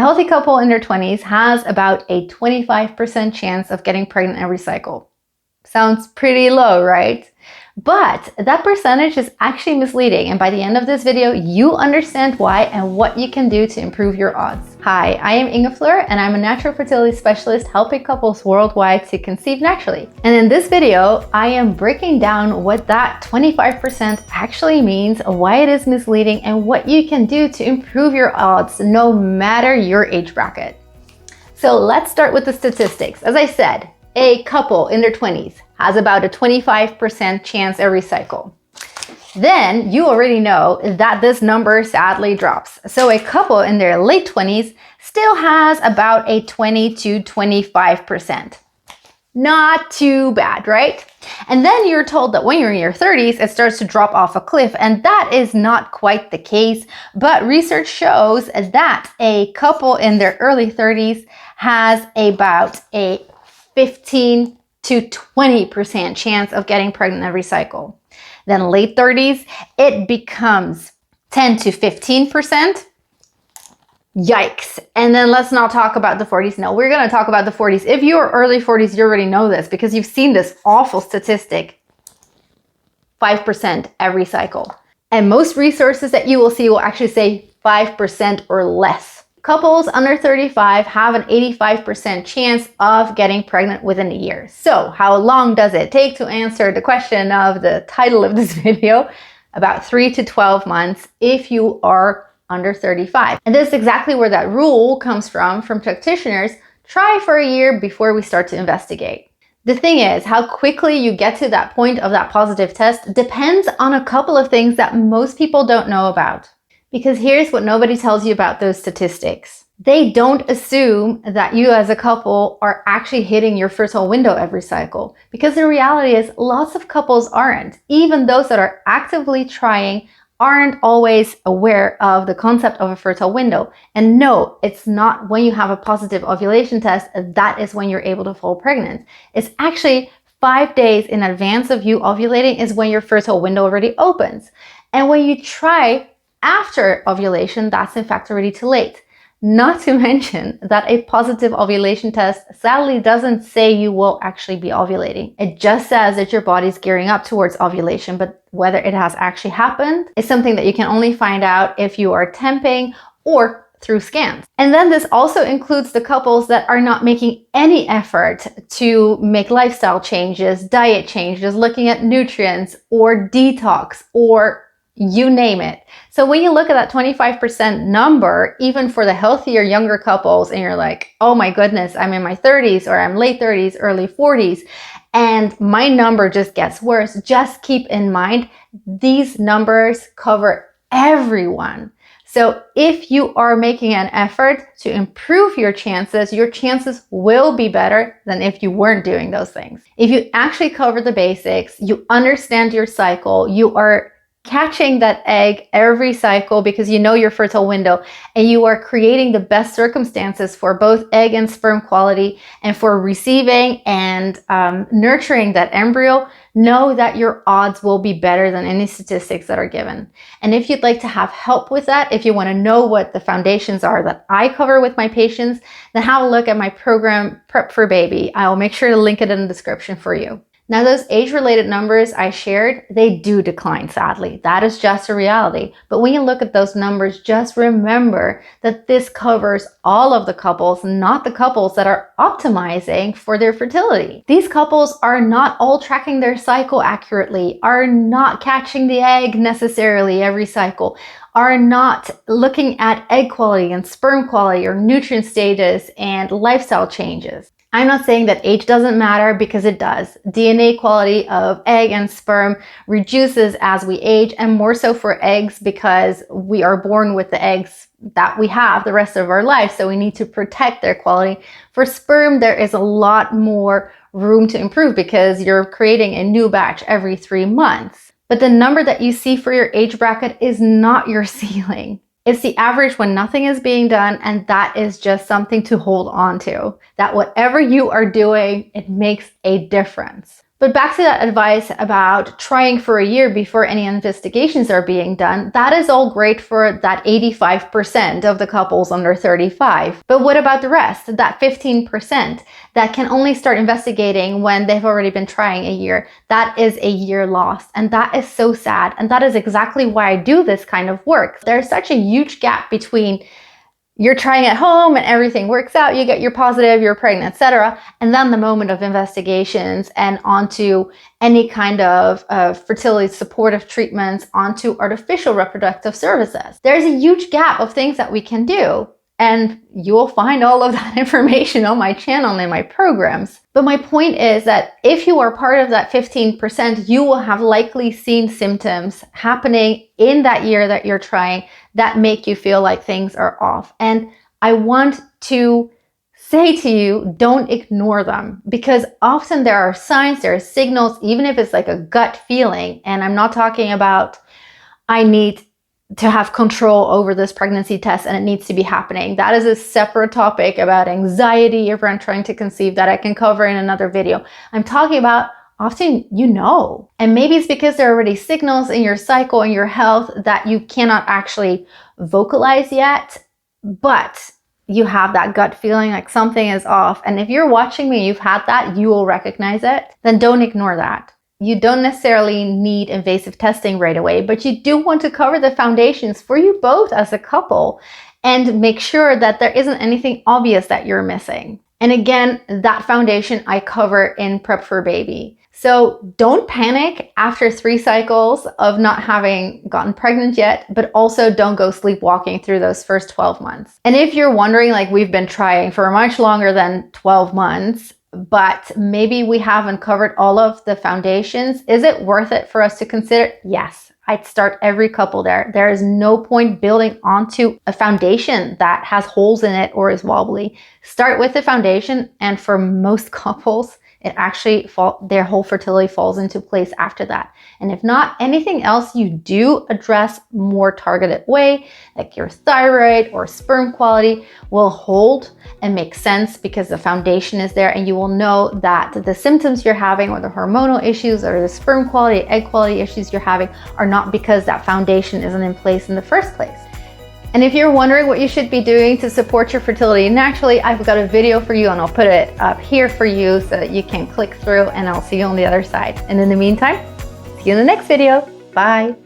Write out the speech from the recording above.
healthy couple in their 20s has about a 25% chance of getting pregnant every cycle. Sounds pretty low, right? But that percentage is actually misleading, and by the end of this video, you understand why and what you can do to improve your odds. Hi, I am Inge Fleur, and I'm a natural fertility specialist helping couples worldwide to conceive naturally. And in this video, I am breaking down what that 25% actually means, why it is misleading, and what you can do to improve your odds no matter your age bracket. So let's start with the statistics. As I said, a couple in their 20s has about a 25% chance every cycle. Then you already know that this number sadly drops. So a couple in their late 20s still has about a 20 to 25%. Not too bad, right? And then you're told that when you're in your 30s, it starts to drop off a cliff, and that is not quite the case. But research shows that a couple in their early 30s has about a 15 to 20% chance of getting pregnant every cycle. Then late 30s, it becomes 10 to 15%. Yikes. And then let's not talk about the 40s. No, we're going to talk about the 40s. If you're early 40s, you already know this because you've seen this awful statistic, 5% every cycle. And most resources that you will see will actually say 5% or less. Couples under 35 have an 85% chance of getting pregnant within a year. So how long does it take to answer the question of the title of this video? About 3 to 12 months if you are under 35. And this is exactly where that rule comes from practitioners. Try for a year before we start to investigate. The thing is, how quickly you get to that point of that positive test depends on a couple of things that most people don't know about. Because here's what nobody tells you about those statistics. They don't assume that you as a couple are actually hitting your fertile window every cycle. Because the reality is lots of couples aren't. Even those that are actively trying aren't always aware of the concept of a fertile window. And no, it's not when you have a positive ovulation test that is when you're able to fall pregnant. It's actually 5 days in advance of you ovulating is when your fertile window already opens. And when you try after ovulation, that's in fact already too late. Not to mention that a positive ovulation test sadly doesn't say you will actually be ovulating. It just says that your body's gearing up towards ovulation, but whether it has actually happened is something that you can only find out if you are temping or through scans. And then this also includes the couples that are not making any effort to make lifestyle changes, diet changes, looking at nutrients or detox or you name it. So when you look at that 25% number, even for the healthier younger couples, and you're like, oh my goodness, I'm in my 30s or I'm late 30s, early 40s, and my number just gets worse, just keep in mind, these numbers cover everyone. So if you are making an effort to improve your chances will be better than if you weren't doing those things. If you actually cover the basics, you understand your cycle, you are catching that egg every cycle because you know your fertile window, and you are creating the best circumstances for both egg and sperm quality and for receiving and nurturing that embryo, know that your odds will be better than any statistics that are given. And if you'd like to have help with that, if you want to know what the foundations are that I cover with my patients, then have a look at my program, Prep for Baby. I'll make sure to link it in the description for you. Now, those age-related numbers I shared, they do decline, sadly. That is just a reality. But when you look at those numbers, just remember that this covers all of the couples, not the couples that are optimizing for their fertility. These couples are not all tracking their cycle accurately, are not catching the egg necessarily every cycle, are not looking at egg quality and sperm quality or nutrient status and lifestyle changes. I'm not saying that age doesn't matter, because it does. DNA quality of egg and sperm reduces as we age, and more so for eggs because we are born with the eggs that we have the rest of our life, so we need to protect their quality. For sperm, there is a lot more room to improve because you're creating a new batch every 3 months. But the number that you see for your age bracket is not your ceiling. It's the average when nothing is being done, and that is just something to hold on to. That whatever you are doing, it makes a difference. But back to that advice about trying for a year before any investigations are being done, that is all great for that 85% of the couples under 35. But what about the rest, that 15% that can only start investigating when they've already been trying a year? That is a year lost, and that is so sad. And that is exactly why I do this kind of work. There's such a huge gap between you're trying at home and everything works out, you get your positive, you're pregnant, etc. And then the moment of investigations and onto any kind of fertility supportive treatments, onto artificial reproductive services. There's a huge gap of things that we can do. And you will find all of that information on my channel and in my programs. But my point is that if you are part of that 15%, you will have likely seen symptoms happening in that year that you're trying that make you feel like things are off. And I want to say to you, don't ignore them, because often there are signs, there are signals, even if it's like a gut feeling. And I'm not talking about, I need to have control over this pregnancy test and it needs to be happening. That is a separate topic about anxiety around trying to conceive that I can cover in another video. I'm talking about often you know, and maybe it's because there are already signals in your cycle and your health that you cannot actually vocalize yet, but you have that gut feeling like something is off. And if you're watching me, you've had that, you will recognize it, then don't ignore that. You don't necessarily need invasive testing right away, but you do want to cover the foundations for you both as a couple and make sure that there isn't anything obvious that you're missing. And again, that foundation I cover in Prep for Baby. So don't panic after 3 cycles of not having gotten pregnant yet, but also don't go sleepwalking through those first 12 months. And if you're wondering, like we've been trying for much longer than 12 months, but maybe we haven't covered all of the foundations, is it worth it for us to consider? Yes. I'd start every couple there. There is no point building onto a foundation that has holes in it or is wobbly. Start with the foundation, and for most couples, it actually their whole fertility falls into place after that. And if not, anything else you do address more targeted way, like your thyroid or sperm quality, will hold and make sense because the foundation is there, and you will know that the symptoms you're having or the hormonal issues or the sperm quality, egg quality issues you're having are not because that foundation isn't in place in the first place. And if you're wondering what you should be doing to support your fertility naturally, I've got a video for you, and I'll put it up here for you so that you can click through, and I'll see you on the other side. And in the meantime, see you in the next video. Bye.